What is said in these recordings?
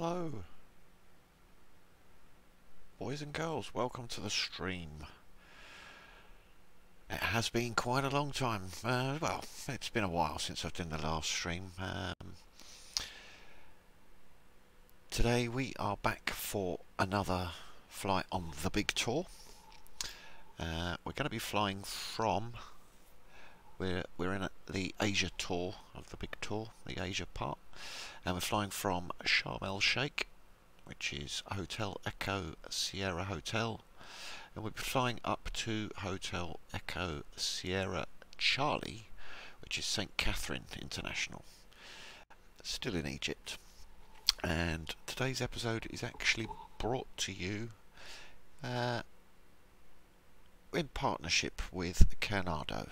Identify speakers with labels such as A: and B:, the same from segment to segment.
A: Hello, boys and girls, welcome to the stream. It has been quite a long time, well, it's been a while since I've done the last stream. Today we are back for another flight on the big tour. We're going to be flying from, we're in the Asia tour of the big tour, the Asia part, and we're flying from Sharm el Sheik, which is Hotel Echo Sierra Hotel, and we'll be flying up to Hotel Echo Sierra Charlie, which is St Catherine International, still in Egypt. And today's episode is actually brought to you in partnership with Carenado.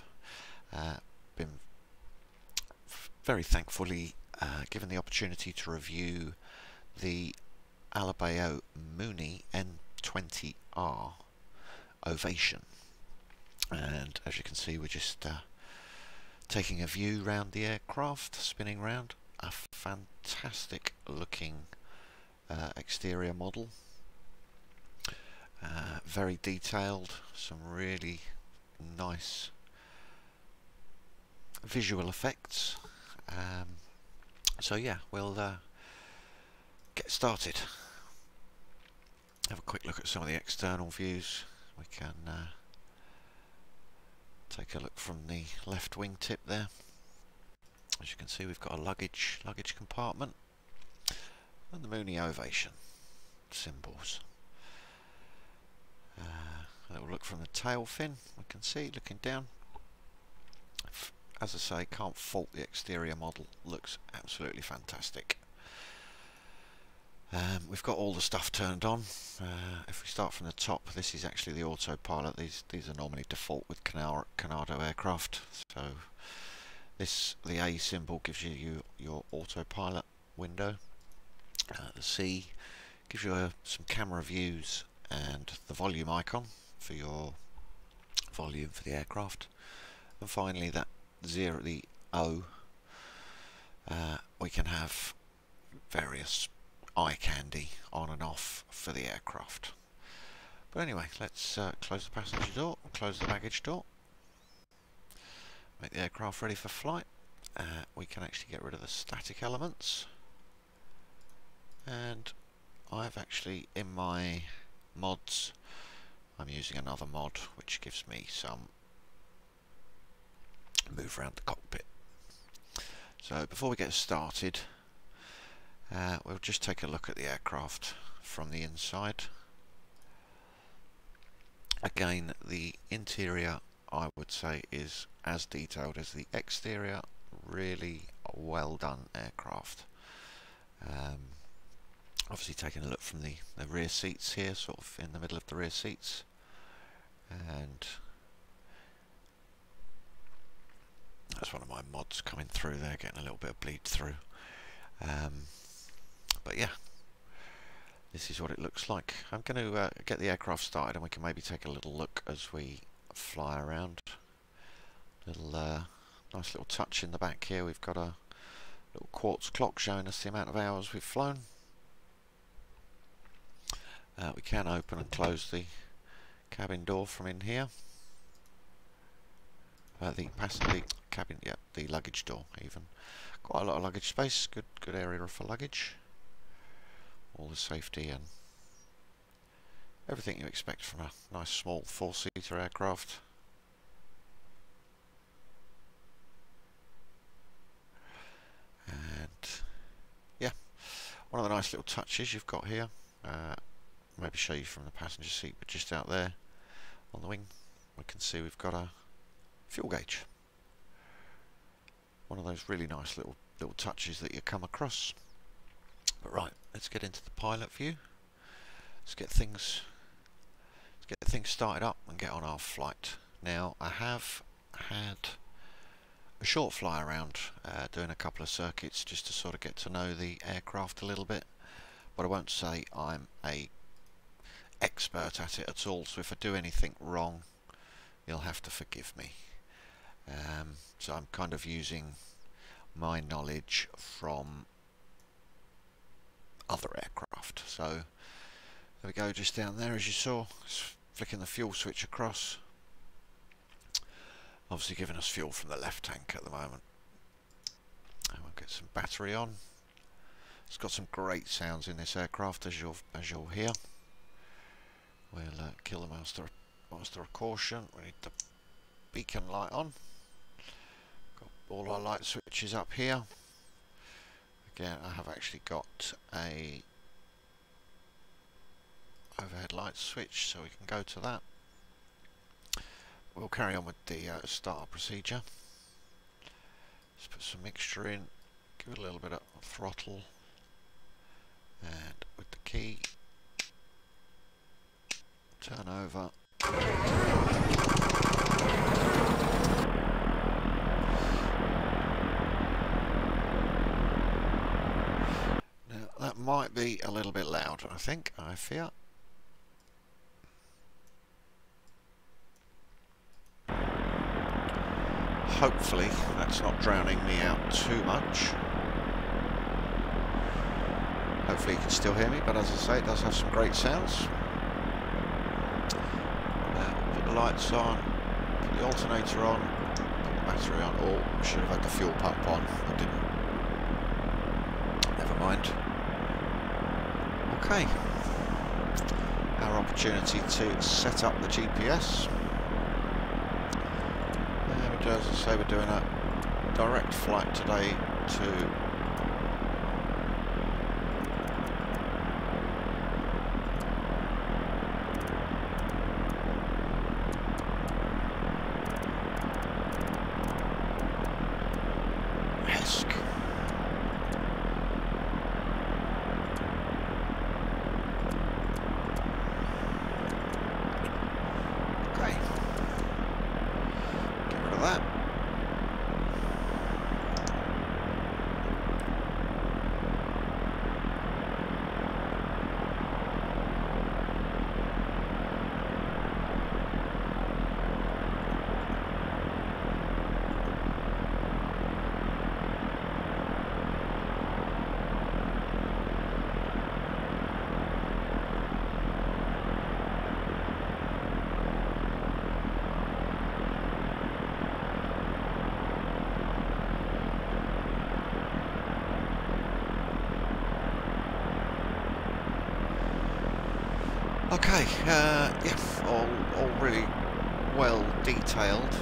A: Been very thankfully given the opportunity to review the Alabeo Mooney M20R Ovation, and as you can see, we're just taking a view round the aircraft, spinning round. A fantastic looking exterior model, very detailed, some really nice visual effects. So yeah, we'll get started. Have a quick look at some of the external views. We can take a look from the left wingtip there. As you can see, we've got a luggage compartment and the Mooney Ovation symbols. A little look from the tail fin. We can see, looking down, as I say, can't fault the exterior model. Looks absolutely fantastic. We've got all the stuff turned on. If we start from the top, this is actually the autopilot. These are normally default with Carenado aircraft. So the A symbol gives you your autopilot window. The C gives you some camera views and the volume icon for your volume for the aircraft. And finally, that zero, the O, we can have various eye candy on and off for the aircraft. But anyway, let's close the passenger door and close the baggage door. Make the aircraft ready for flight. We can actually get rid of the static elements, and I've actually, in my mods, I'm using another mod which gives me some move around the cockpit. So before we get started, we'll just take a look at the aircraft from the inside. Again, the interior, I would say, is as detailed as the exterior. Really well done aircraft. Obviously taking a look from the rear seats here, sort of in the middle of the rear seats, and that's one of my mods coming through there, getting a little bit of bleed through. But yeah, this is what it looks like. I'm going to get the aircraft started, and we can maybe take a little look as we fly around. Nice little touch in the back here. We've got a little quartz clock showing us the amount of hours we've flown. We can open and close the cabin door from in here. The cabin, yeah, the luggage door even. Quite a lot of luggage space. Good area for luggage. All the safety and everything you expect from a nice small four-seater aircraft. And yeah, one of the nice little touches you've got here, maybe show you from the passenger seat, but just out there on the wing, we can see we've got a fuel gauge. One of those really nice little touches that you come across. But right, let's get into the pilot view. Let's get things started up and get on our flight. Now, I have had a short fly around, doing a couple of circuits just to sort of get to know the aircraft a little bit, but I won't say I'm a expert at it at all, so if I do anything wrong, you'll have to forgive me. So I'm kind of using my knowledge from other aircraft. So there we go, just down there as you saw, it's flicking the fuel switch across. Obviously giving us fuel from the left tank at the moment. And we'll get some battery on. It's got some great sounds in this aircraft, as you'll hear. We'll kill the master of caution. We need the beacon light on. Got all our light switches up here. Again, I have actually got a overhead light switch, so we can go to that. We'll carry on with the startup procedure. Let's put some mixture in, give it a little bit of throttle, and with the key, turn over. Now that might be a little bit loud, I fear. Hopefully that's not drowning me out too much. Hopefully you can still hear me, but as I say, it does have some great sounds. Put the lights on, put the alternator on, put the battery on. Oh, I should have had the fuel pump on. I didn't. Never mind. Okay. Our opportunity to set up the GPS. As I say, we're doing a direct flight today to HESC. Okay. Get rid of that. Okay, yeah, all really well detailed.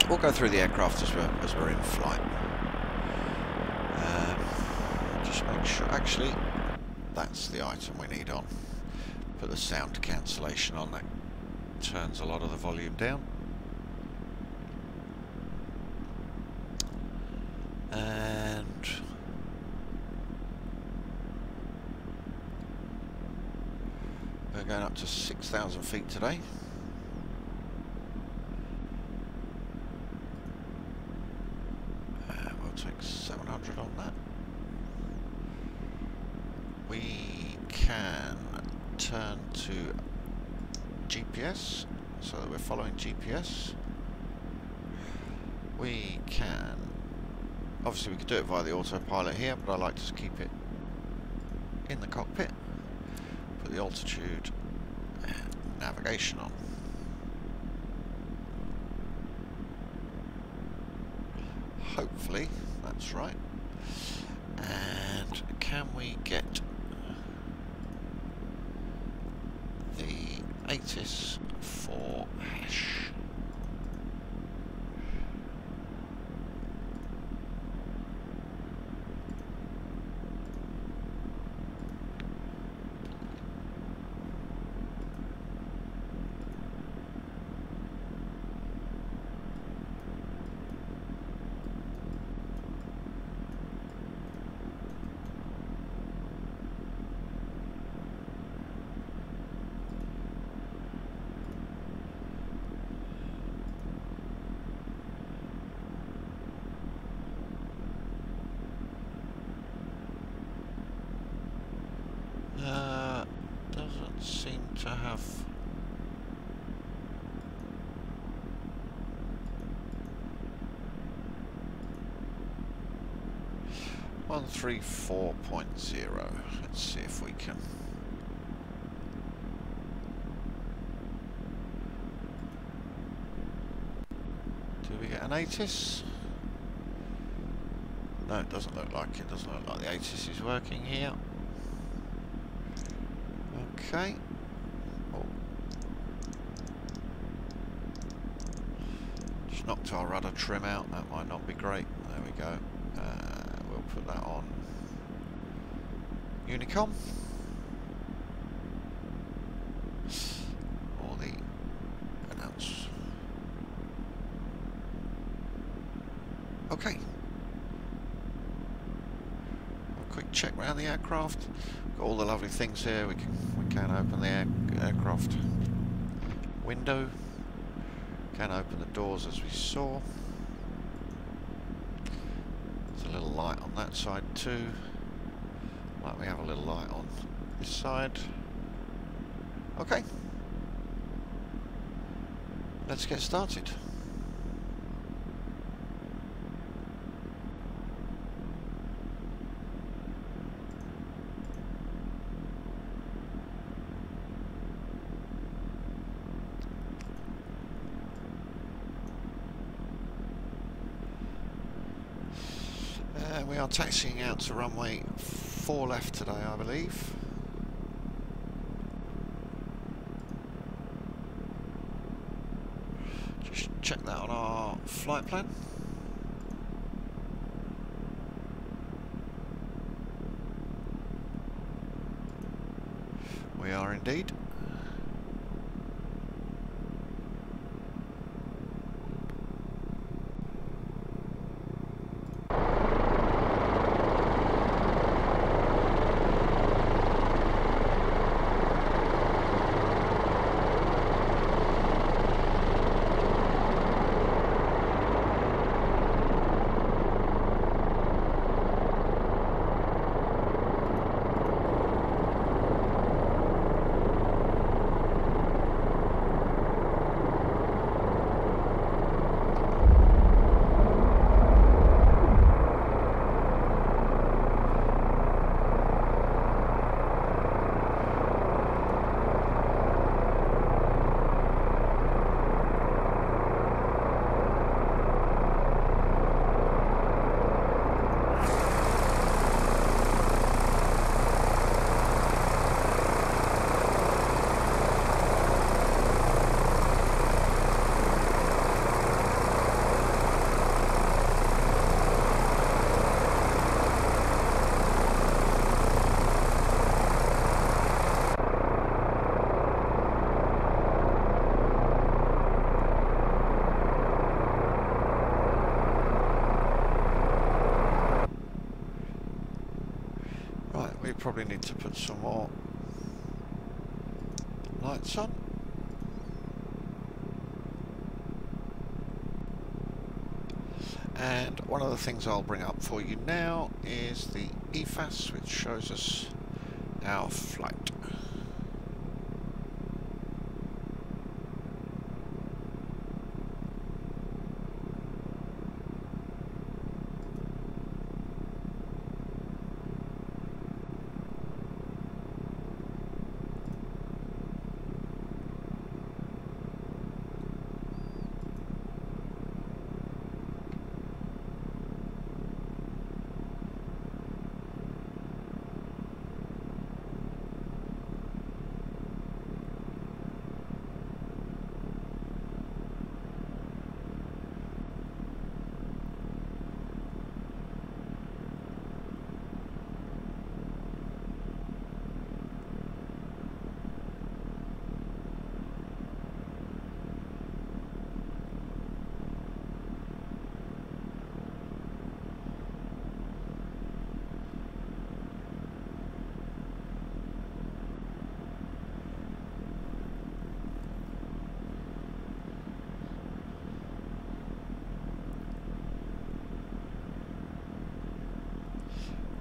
A: We'll go through the aircraft as we're in flight. Just make sure. Actually, that's the item we need on. Put the sound cancellation on. That turns a lot of the volume down. And we're going up to 6,000 feet today. We'll take 700 on that. We can turn to GPS so that we're following GPS. We can, obviously we could do it via the autopilot here, but I like to keep it in the cockpit. Put the altitude and navigation on. Hopefully that's right. And can we get the ATIS for HESH? 134.0. Let's see if we can. Do we get an ATIS? No, it doesn't look like it. Doesn't look like the ATIS is working here. Okay. Oh. Just knocked our rudder trim out. That might not be great. There we go. We'll put that on Unicom. Or the announce. Okay. A quick check around the aircraft. Got all the lovely things here. We can open the aircraft window. Can open the doors as we saw. There's a little light on that side too. Might we have a little light on this side? Okay. Let's get started. We are taxiing out to runway 4 left today, I believe. Just check that on our flight plan. We are indeed. We probably need to put some more lights on. And one of the things I'll bring up for you now is the EFAS, which shows us our flight.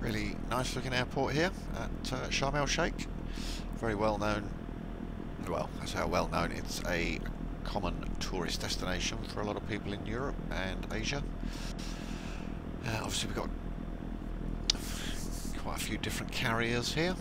A: Really nice looking airport here at Sharm el Sheikh. Very well known, well, that's how well known, it's a common tourist destination for a lot of people in Europe and Asia. Obviously we've got a few different carriers here.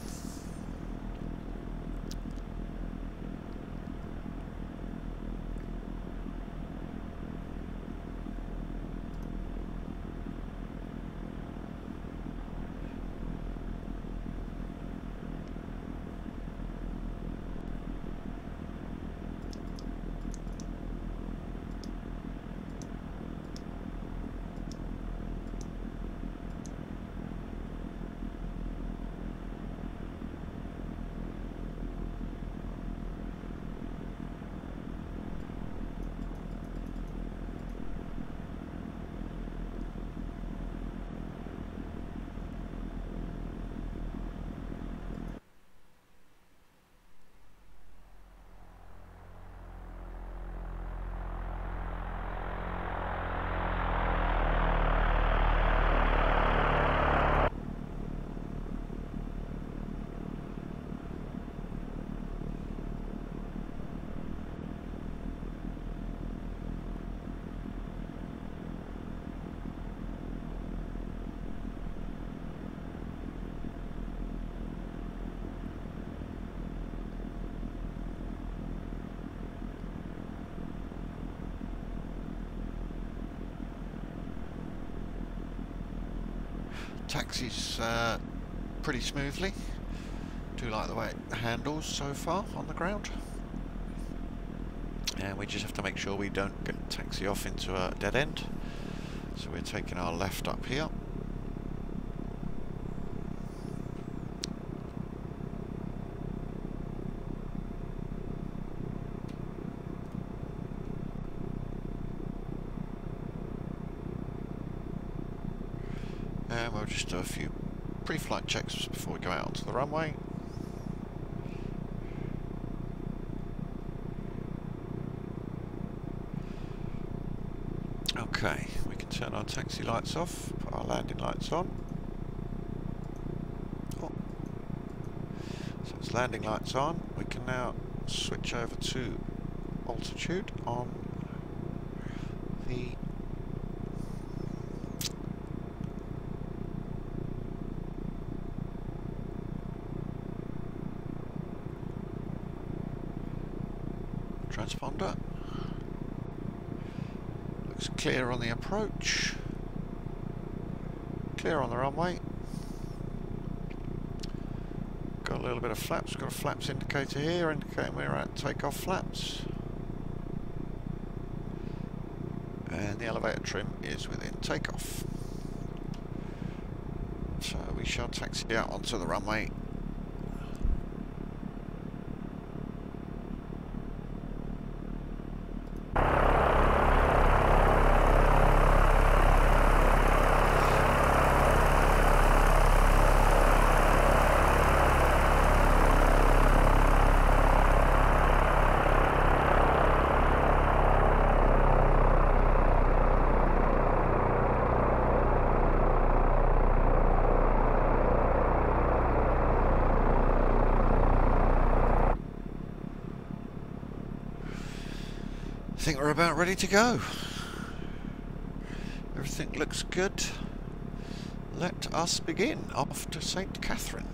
A: Taxis pretty smoothly. Do like the way it handles so far on the ground. And we just have to make sure we don't get taxi off into a dead end. So we're taking our left up here. And we'll just do a few pre-flight checks before we go out onto the runway. Okay, we can turn our taxi lights off, put our landing lights on. Oh. So it's landing lights on. We can now switch over to altitude on the transponder. Looks clear on the approach. Clear on the runway. Got a little bit of flaps. Got a flaps indicator here indicating we're at takeoff flaps. And the elevator trim is within takeoff. So we shall taxi out onto the runway. I think we're about ready to go. Everything looks good. Let us begin. Off to St Catherine.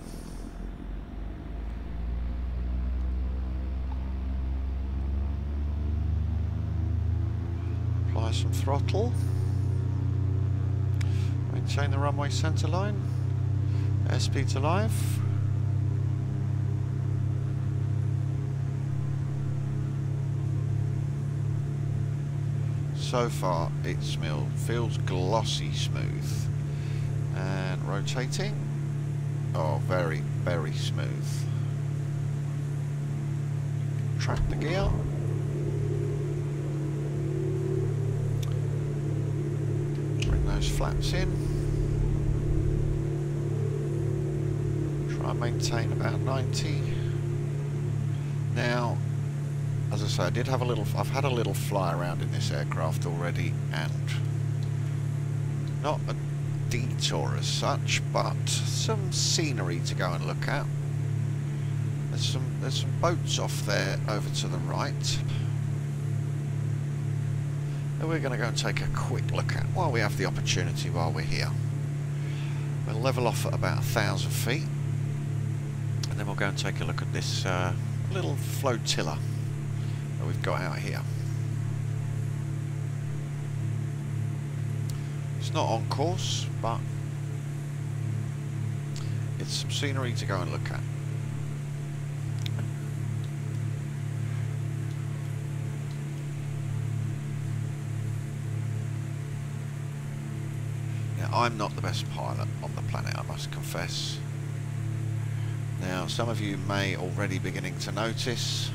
A: Apply some throttle. Maintain the runway centre line. Airspeed to live. So far it feels glossy smooth. And rotating. Oh, very, very smooth. Track the gear. Bring those flaps in. Try and maintain about 90. Now, as I say, I've had a little fly around in this aircraft already, and not a detour as such, but some scenery to go and look at. There's some boats off there over to the right that we're going to go and take a quick look at while we have the opportunity while we're here. We'll level off at about 1,000 feet, and then we'll go and take a look at this little flotilla that we've got out here. It's not on course, but it's some scenery to go and look at. Now, I'm not the best pilot on the planet, I must confess. Now, some of you may already beginning to notice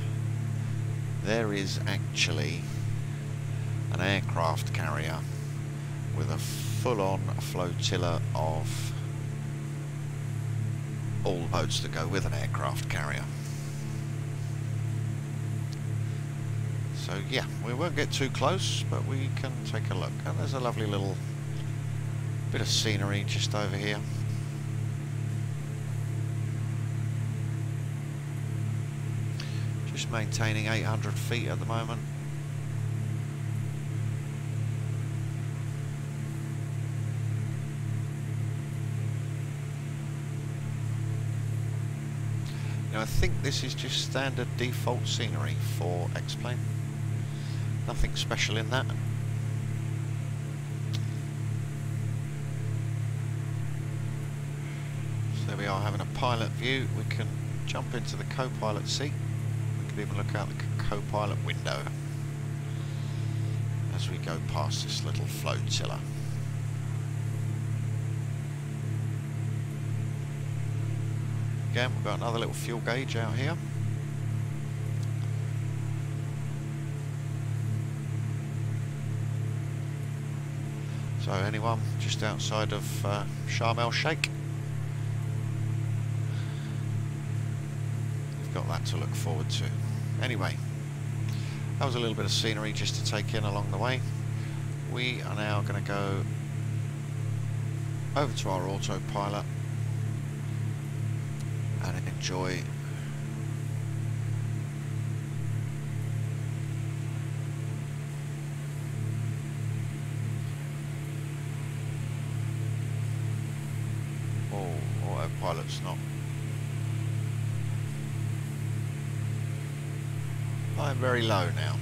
A: there is actually an aircraft carrier with a full-on flotilla of all boats that go with an aircraft carrier. So yeah, we won't get too close, but we can take a look. And there's a lovely little bit of scenery just over here. Just maintaining 800 feet at the moment. Now I think this is just standard default scenery for X-Plane. Nothing special in that. So there we are, having a pilot view. We can jump into the co-pilot seat. We can even look out the co-pilot window as we go past this little flotilla. Again, we've got another little fuel gauge out here. So anyone just outside of Sharm Sheik? We've got that to look forward to. Anyway, that was a little bit of scenery just to take in along the way. We are now going to go over to our autopilot and enjoy autopilot's not. I'm very low now.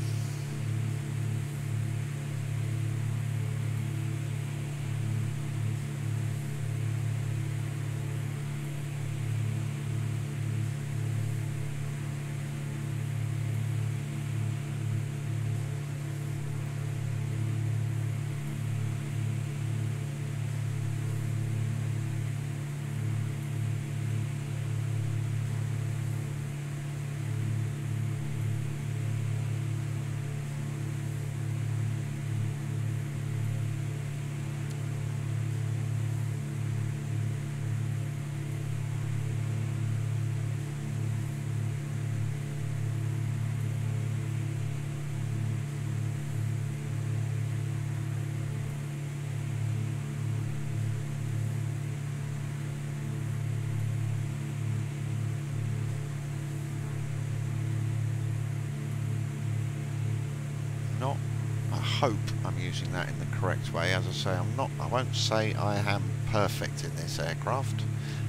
A: I hope I'm using that in the correct way. As I say, I won't say I am perfect in this aircraft,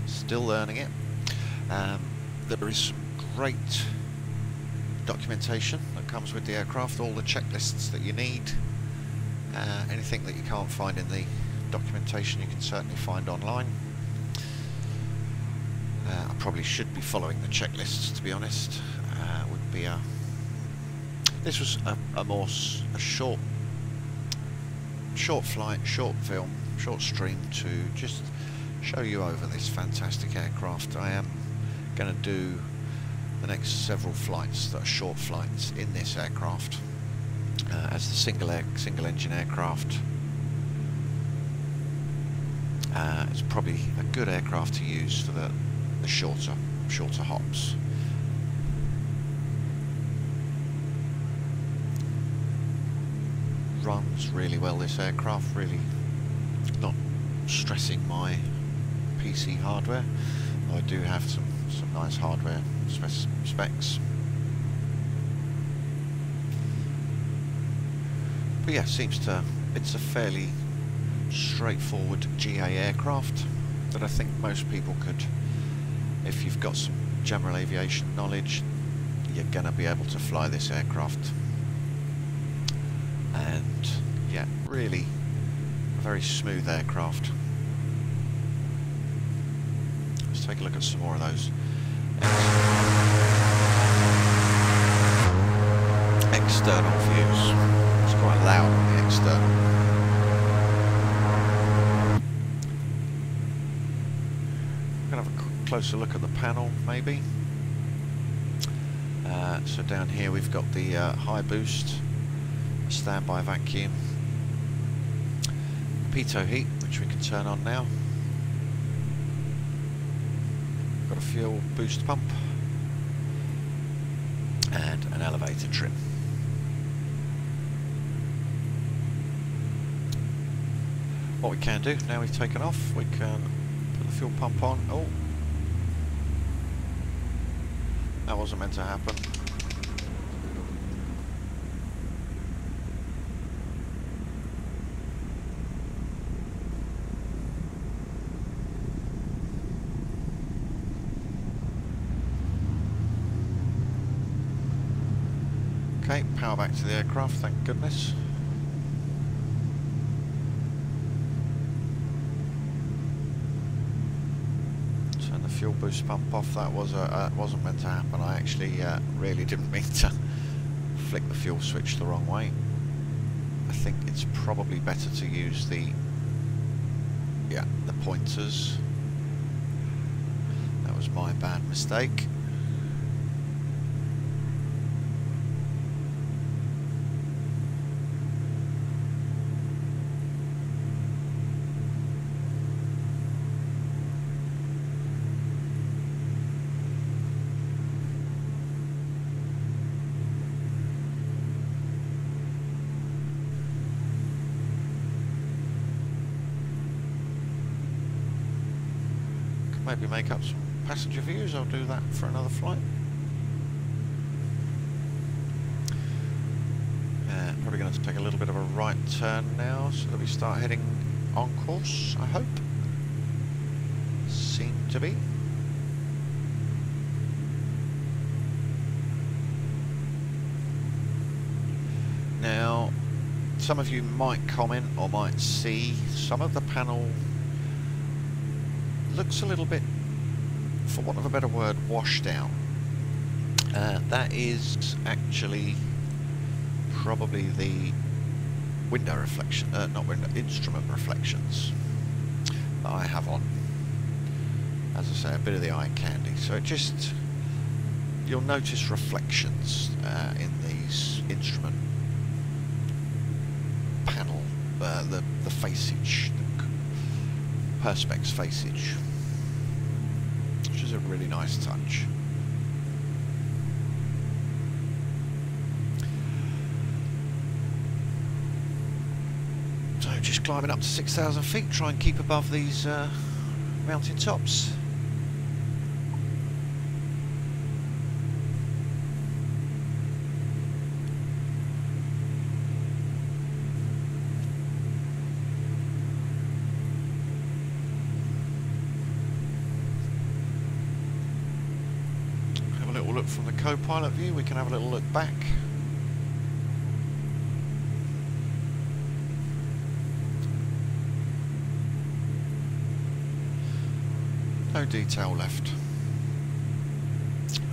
A: still learning it. There is some great documentation that comes with the aircraft, all the checklists that you need. Anything that you can't find in the documentation you can certainly find online. I probably should be following the checklists, to be honest. Would be this was a short flight, short film, short stream to just show you over this fantastic aircraft. I am going to do the next several flights that are short flights in this aircraft as the single engine aircraft. It's probably a good aircraft to use for the shorter hops. Runs really well, this aircraft, really not stressing my PC hardware. I do have some nice hardware specs. But yeah, it's a fairly straightforward GA aircraft. that I think most people could, if you've got some general aviation knowledge, you're going to be able to fly this aircraft. And yeah, really a very smooth aircraft. Let's take a look at some more of those external views. It's quite loud on the external. I'm going to have a closer look at the panel, maybe. So down here we've got the high boost, standby vacuum, pitot heat, which we can turn on now. Got a fuel boost pump and an elevator trim. What we can do, now we've taken off, we can put the fuel pump on. Oh, that wasn't meant to happen. Okay, power back to the aircraft, thank goodness. Turn the fuel boost pump off. That wasn't meant to happen. I actually really didn't mean to flick the fuel switch the wrong way. I think it's probably better to use the pointers. That was my bad mistake. Maybe make up some passenger views. I'll do that for another flight. Probably going to take a little bit of a right turn now, so that we start heading on course, I hope. Seem to be. Now, some of you might comment or might see some of the panel looks a little bit, for want of a better word, washed out. That is actually probably the window reflection, not window, instrument reflections that I have on. As I say, a bit of the eye candy. So it just, you'll notice reflections in these instrument panel, the faceage, the perspex faceage, which is a really nice touch. So just climbing up to 6,000 feet, try and keep above these mountain tops. From the co-pilot view, we can have a little look back. No detail left.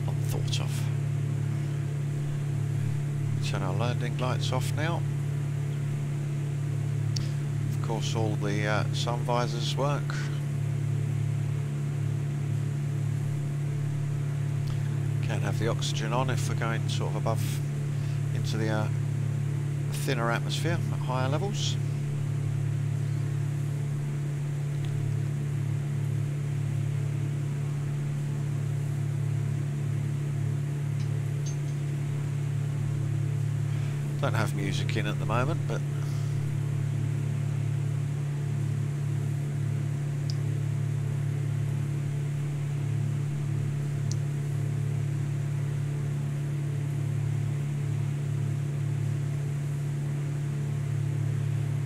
A: Unthought of. Turn our landing lights off now. Of course, all the sun visors work. Can have the oxygen on if we're going sort of above into the thinner atmosphere at higher levels. Don't have music in at the moment, but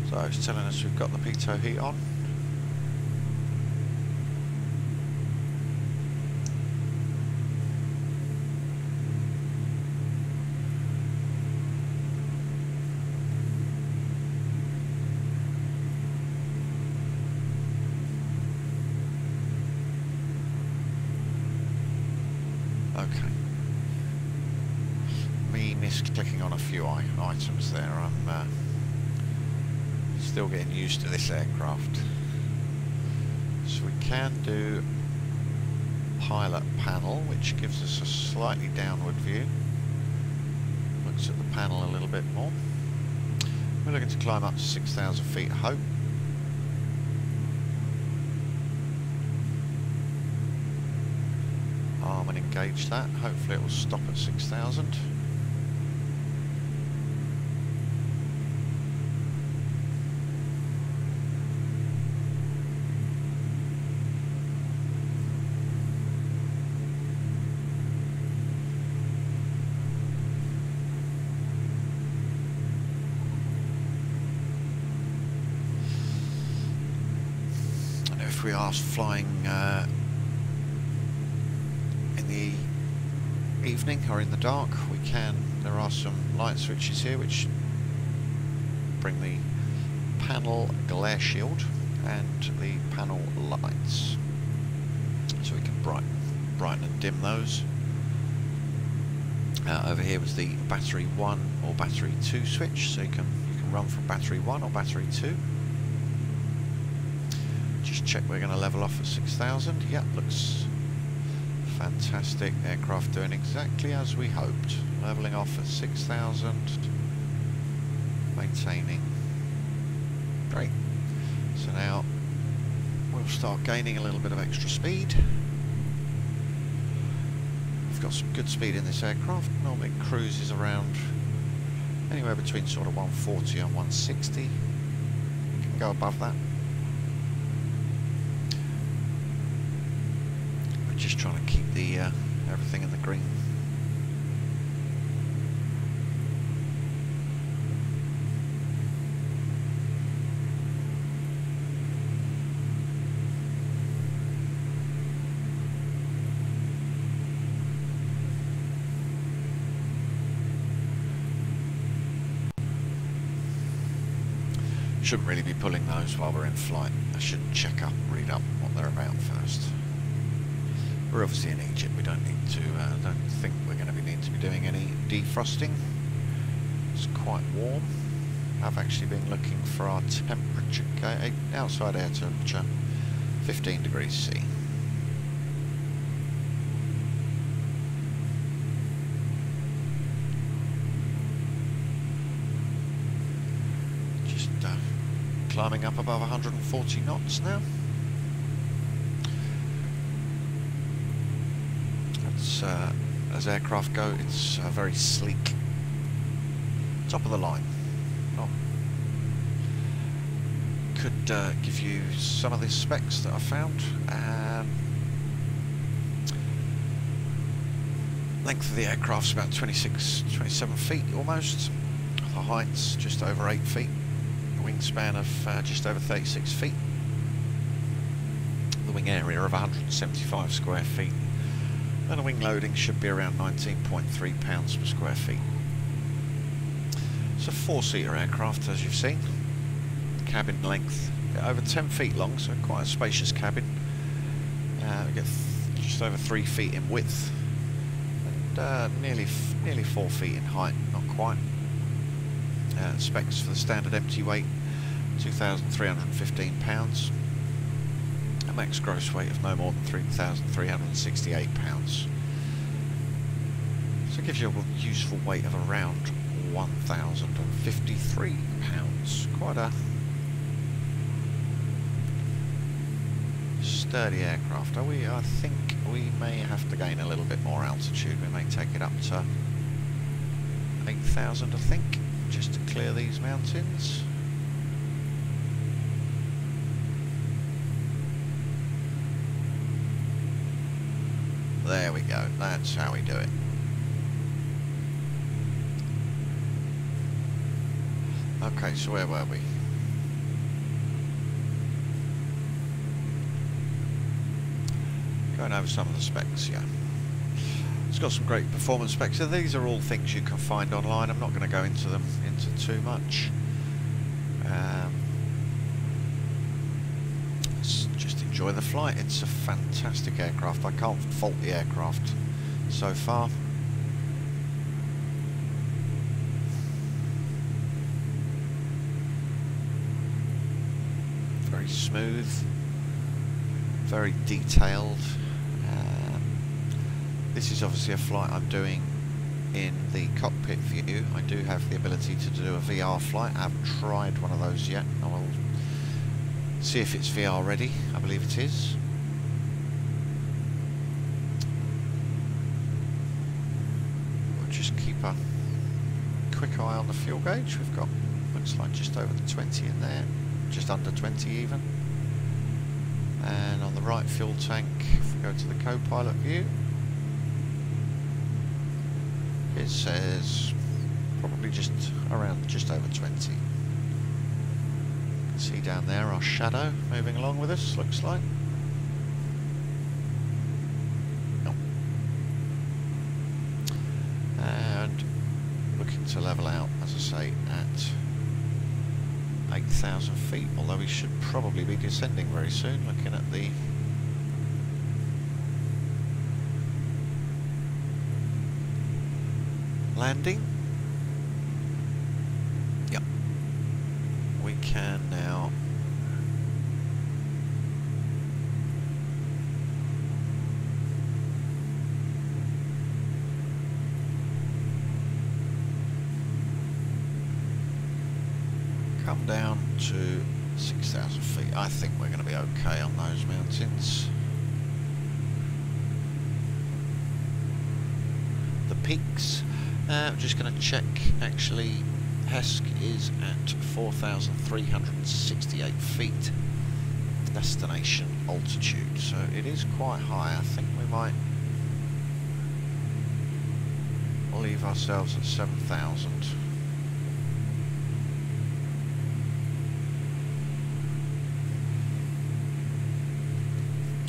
A: so it's telling us we've got the pitot heat on. Okay. Me misclicking on a few items there. I'm still getting used to this aircraft. So we can do pilot panel, which gives us a slightly downward view. Looks at the panel a little bit more. We're looking to climb up to 6,000 feet, I hope. Arm and engage that. Hopefully it will stop at 6,000. If we are flying in the evening or in the dark, we can. There are some light switches here which bring the panel glare shield and the panel lights, so we can brighten and dim those. Over here was the battery 1 or battery 2 switch, so you can run from battery 1 or battery 2. Just check we're going to level off at 6,000. Yep, looks fantastic. Aircraft doing exactly as we hoped. Leveling off at 6,000. Maintaining. Great. So now we'll start gaining a little bit of extra speed. We've got some good speed in this aircraft. Normally it cruises around anywhere between sort of 140 and 160. We can go above that. Just trying to keep the everything in the green. Shouldn't really be pulling those while we're in flight. I should check up, read up what they're about first. We're obviously in Egypt. We don't need to. Don't think we're going to need to be doing any defrosting. It's quite warm. I've actually been looking for our temperature, outside air temperature, 15 degrees C. Just climbing up above 140 knots now. As aircraft go, it's very sleek. Top of the line. Oh. Could give you some of the specs that I found. Length of the aircraft's about 27 feet almost. The height's just over 8 feet. The wingspan of just over 36 feet. The wing area of 175 square feet. And the wing loading should be around 19.3 pounds per square feet. It's a 4-seater aircraft, as you've seen. Cabin length over 10 feet long, so quite a spacious cabin. We get just over 3 feet in width and nearly 4 feet in height, not quite. Specs for the standard empty weight, 2,315 pounds. A max gross weight of no more than 3,368 pounds. So it gives you a useful weight of around 1,053 pounds. Quite a sturdy aircraft. I think we may have to gain a little bit more altitude. We may take it up to 8,000, I think, just to clear these mountains. There we go, that's how we do it. Okay, so where were we? Going over some of the specs, yeah. It's got some great performance specs. So these are all things you can find online. I'm not going to go into them too much. Just enjoy the flight. It's a fantastic aircraft. I can't fault the aircraft. so far. Very smooth, very detailed. This is obviously a flight I'm doing in the cockpit view. I do have the ability to do a VR flight. I haven't tried one of those yet. I will see if it's VR ready. I believe it is. We'll just keep a quick eye on the fuel gauge. We've got, looks like just over the 20 in there, just under 20 even. And on the right fuel tank, if we go to the co-pilot view, it says probably just around just over 20. You can see down there our shadow moving along with us, looks like. Oh. And looking to level out, as I say, at 8,000 feet, although we should probably be descending very soon, looking at the landing. Yep, we can now come down to 6,000 feet. I think we're going to be okay on those mountains. The peaks, I'm just going to check, actually HESC is at 4,368 feet destination altitude, so it is quite high. I think we might leave ourselves at 7,000.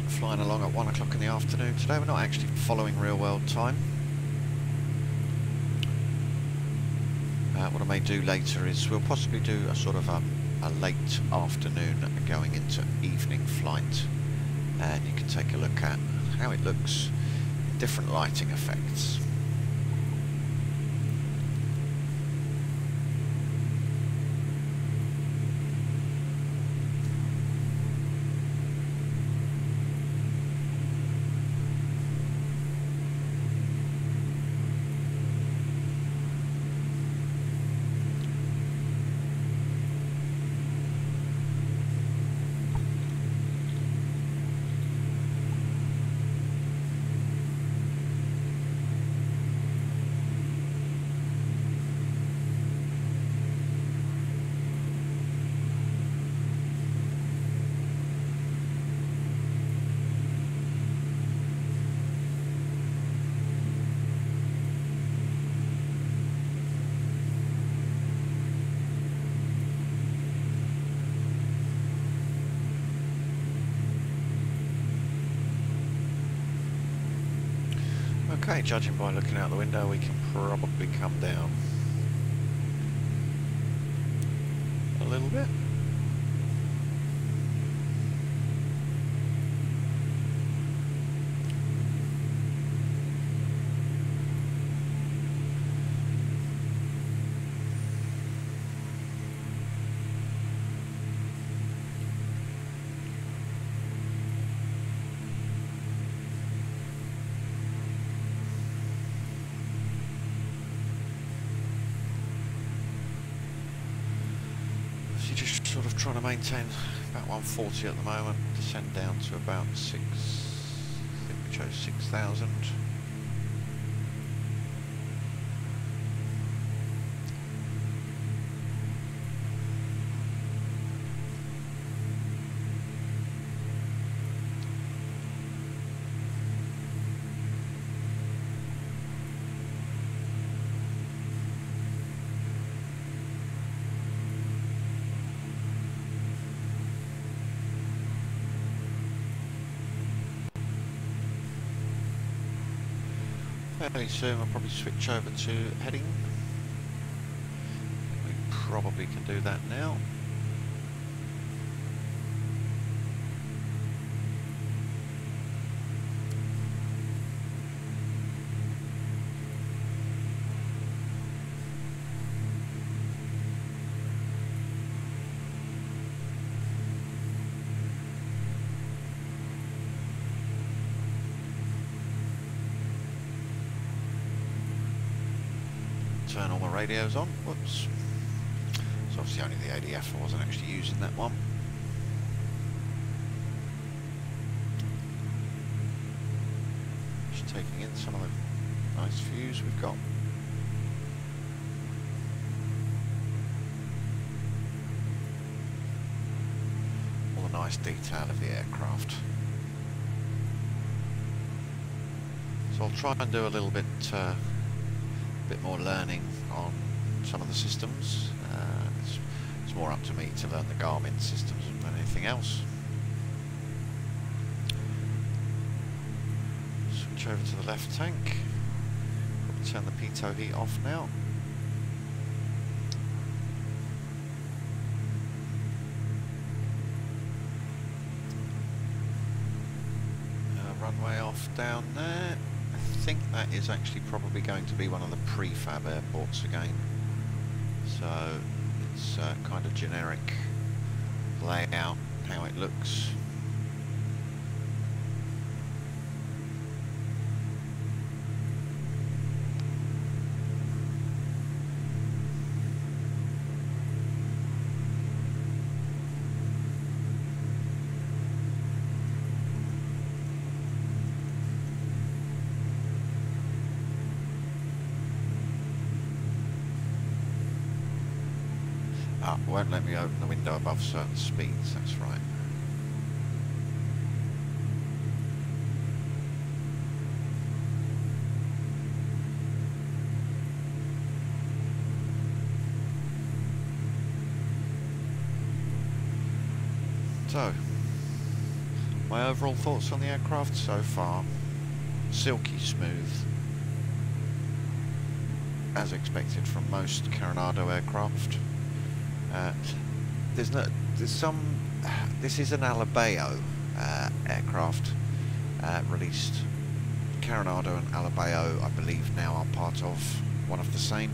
A: Flying along at 1 o'clock in the afternoon today. We're not actually following real world time. What I may do later is we'll possibly do a sort of a late afternoon going into evening flight, and you can take a look at how it looks, different lighting effects. Okay, judging by looking out the window, we can probably come down a little bit. Sort of trying to maintain about 140 at the moment, descend down to about 6, I think we chose 6,000. Fairly soon we'll probably switch over to heading. We probably can do that now. turn all my radios on. Whoops. It's obviously only the ADF, I wasn't actually using that one. Just taking in some of the nice views we've got. All the nice detail of the aircraft. So I'll try and do a little bit more learning on some of the systems. It's more up to me to learn the Garmin systems than anything else. Switch over to the left tank. Probably turn the pitot heat off now. Runway off down there. I think that is actually probably going to be one of the prefab airports again. So it's kind of generic layout, how it looks. Won't let me open the window above certain speeds, that's right. So, my overall thoughts on the aircraft so far: silky smooth, as expected from most Carenado aircraft. This is an Alabeo aircraft released. Carenado and Alabeo, I believe, now are part of one of the same.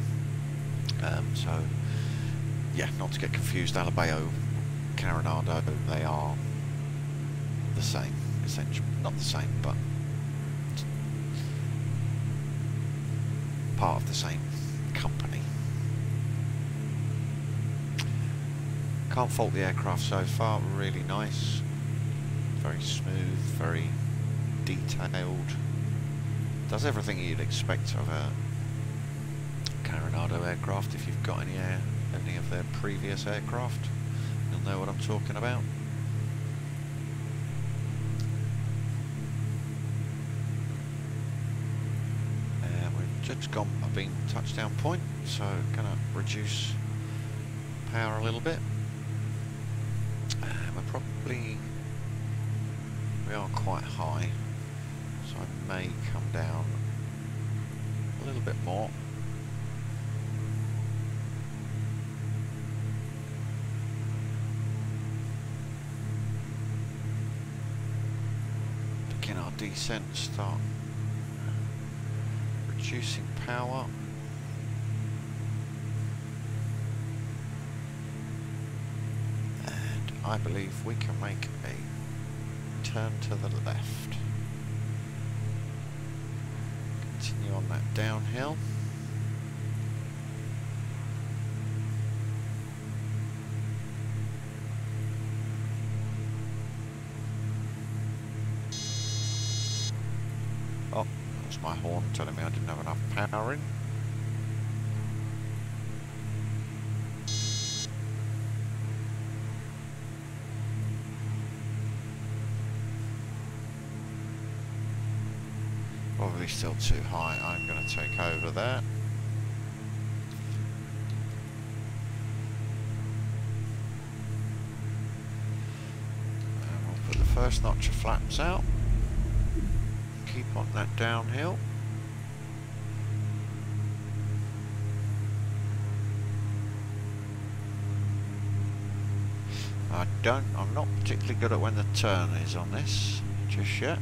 A: So, yeah, not to get confused, Alabeo, Carenado, they are the same, essentially. Not the same, but part of the same company. Can't fault the aircraft so far, really nice, very smooth, very detailed, does everything you'd expect of a Carenado aircraft. If you've got any of their previous aircraft, you'll know what I'm talking about. We've just been touchdown point, so gonna reduce power a little bit. We are quite high, so I may come down a little bit more. Begin our descent, start reducing power. I believe we can make a turn to the left. Continue on that downhill. Oh, that was my horn telling me I didn't have enough power in. Probably still too high. I'm going to take over there. And we'll put the first notch of flaps out. Keep on that downhill. I'm not particularly good at when the turn is on this just yet.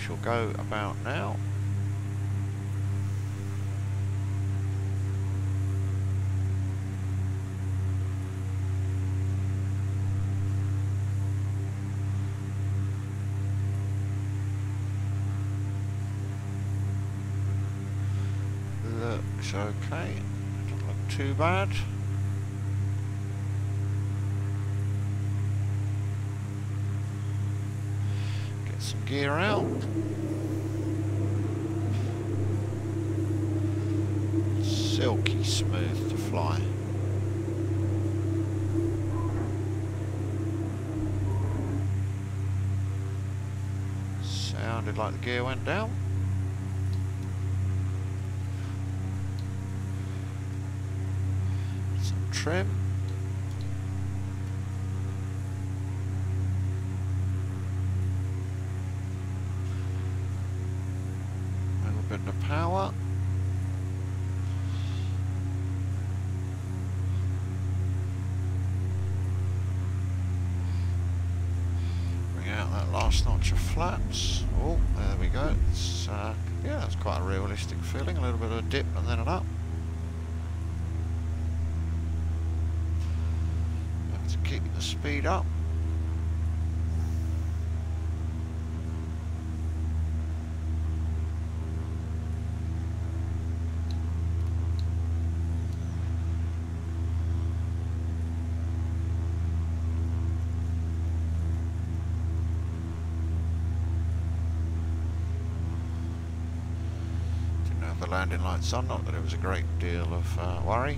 A: Shall go about now. Looks looks okay. Doesn't look too bad. Get some gear out. Silky smooth to fly. Sounded like the gear went down. Some trim. A little bit of power. Last notch of flaps. Oh, there we go. It's yeah, it's quite a realistic feeling. A little bit of a dip and then an up. Have to keep the speed up. The landing lights on, not that it was a great deal of worry.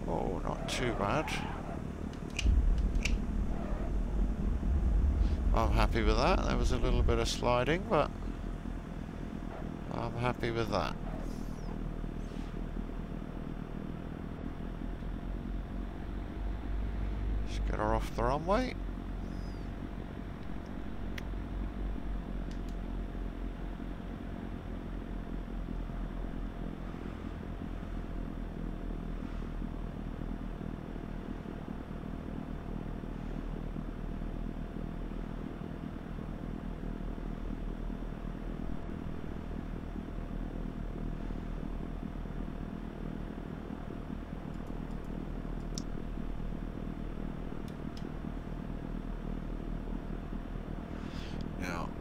A: Oh, not too bad. I'm happy with that. There was a little bit of sliding, but I'm happy with that. Just get her off the runway.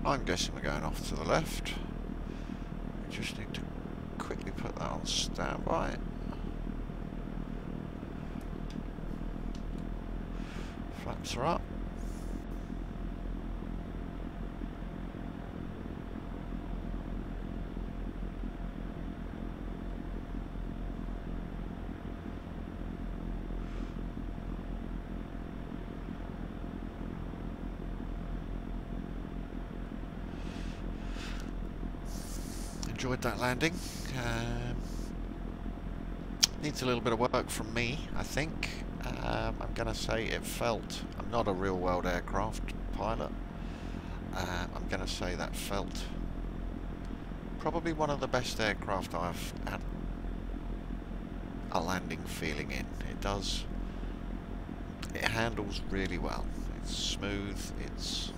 A: I'm guessing we're going off to the left. We just need to quickly put that on standby. Flaps are up. Enjoyed that landing. Needs a little bit of work from me, I think. I'm going to say it felt... I'm not a real world aircraft pilot. I'm going to say that felt probably one of the best aircraft I've had a landing feeling in. It does... It handles really well. It's smooth. It's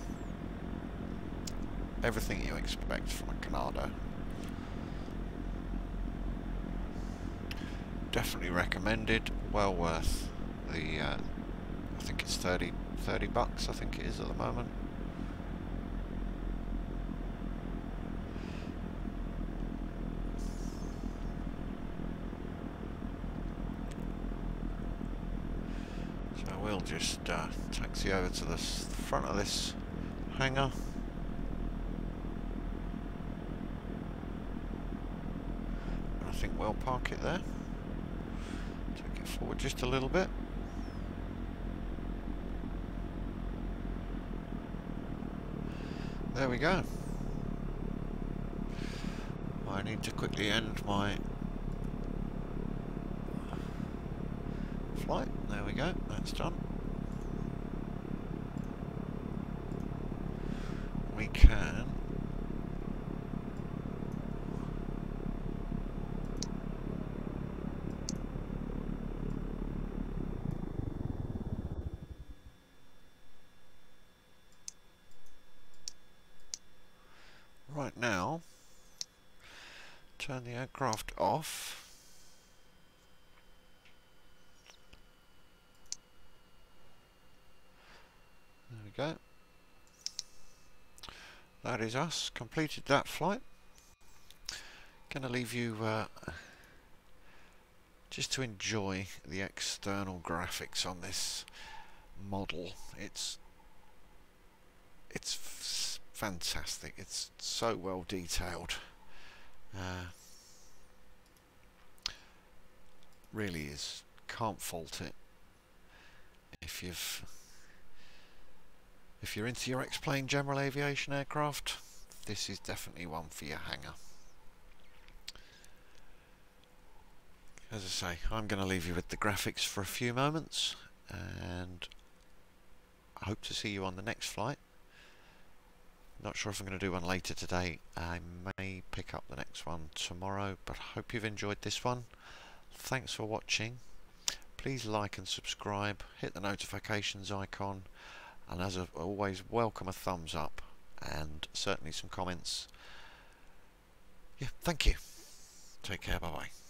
A: everything you expect from a Carenado. Definitely recommended, well worth the I think it's 30 bucks, I think it is at the moment. So we'll just taxi over to the front of this hangar. I think we'll park it there. Take it forward just a little bit. There we go. I need to quickly end my flight. There we go, that's done. We can Right, now turn the aircraft off. There we go. That is us, completed that flight. Gonna leave you just to enjoy the external graphics on this model. It's fantastic. It's so well detailed. Really is. Can't fault it. If you're into your X-plane general aviation aircraft, this is definitely one for your hangar. As I say, I'm going to leave you with the graphics for a few moments, and I hope to see you on the next flight. Not sure if I'm going to do one later today. I may pick up the next one tomorrow, but I hope you've enjoyed this one. Thanks for watching. Please like and subscribe, hit the notifications icon, and as always, welcome a thumbs up and certainly some comments. Yeah, thank you. Take care, bye bye.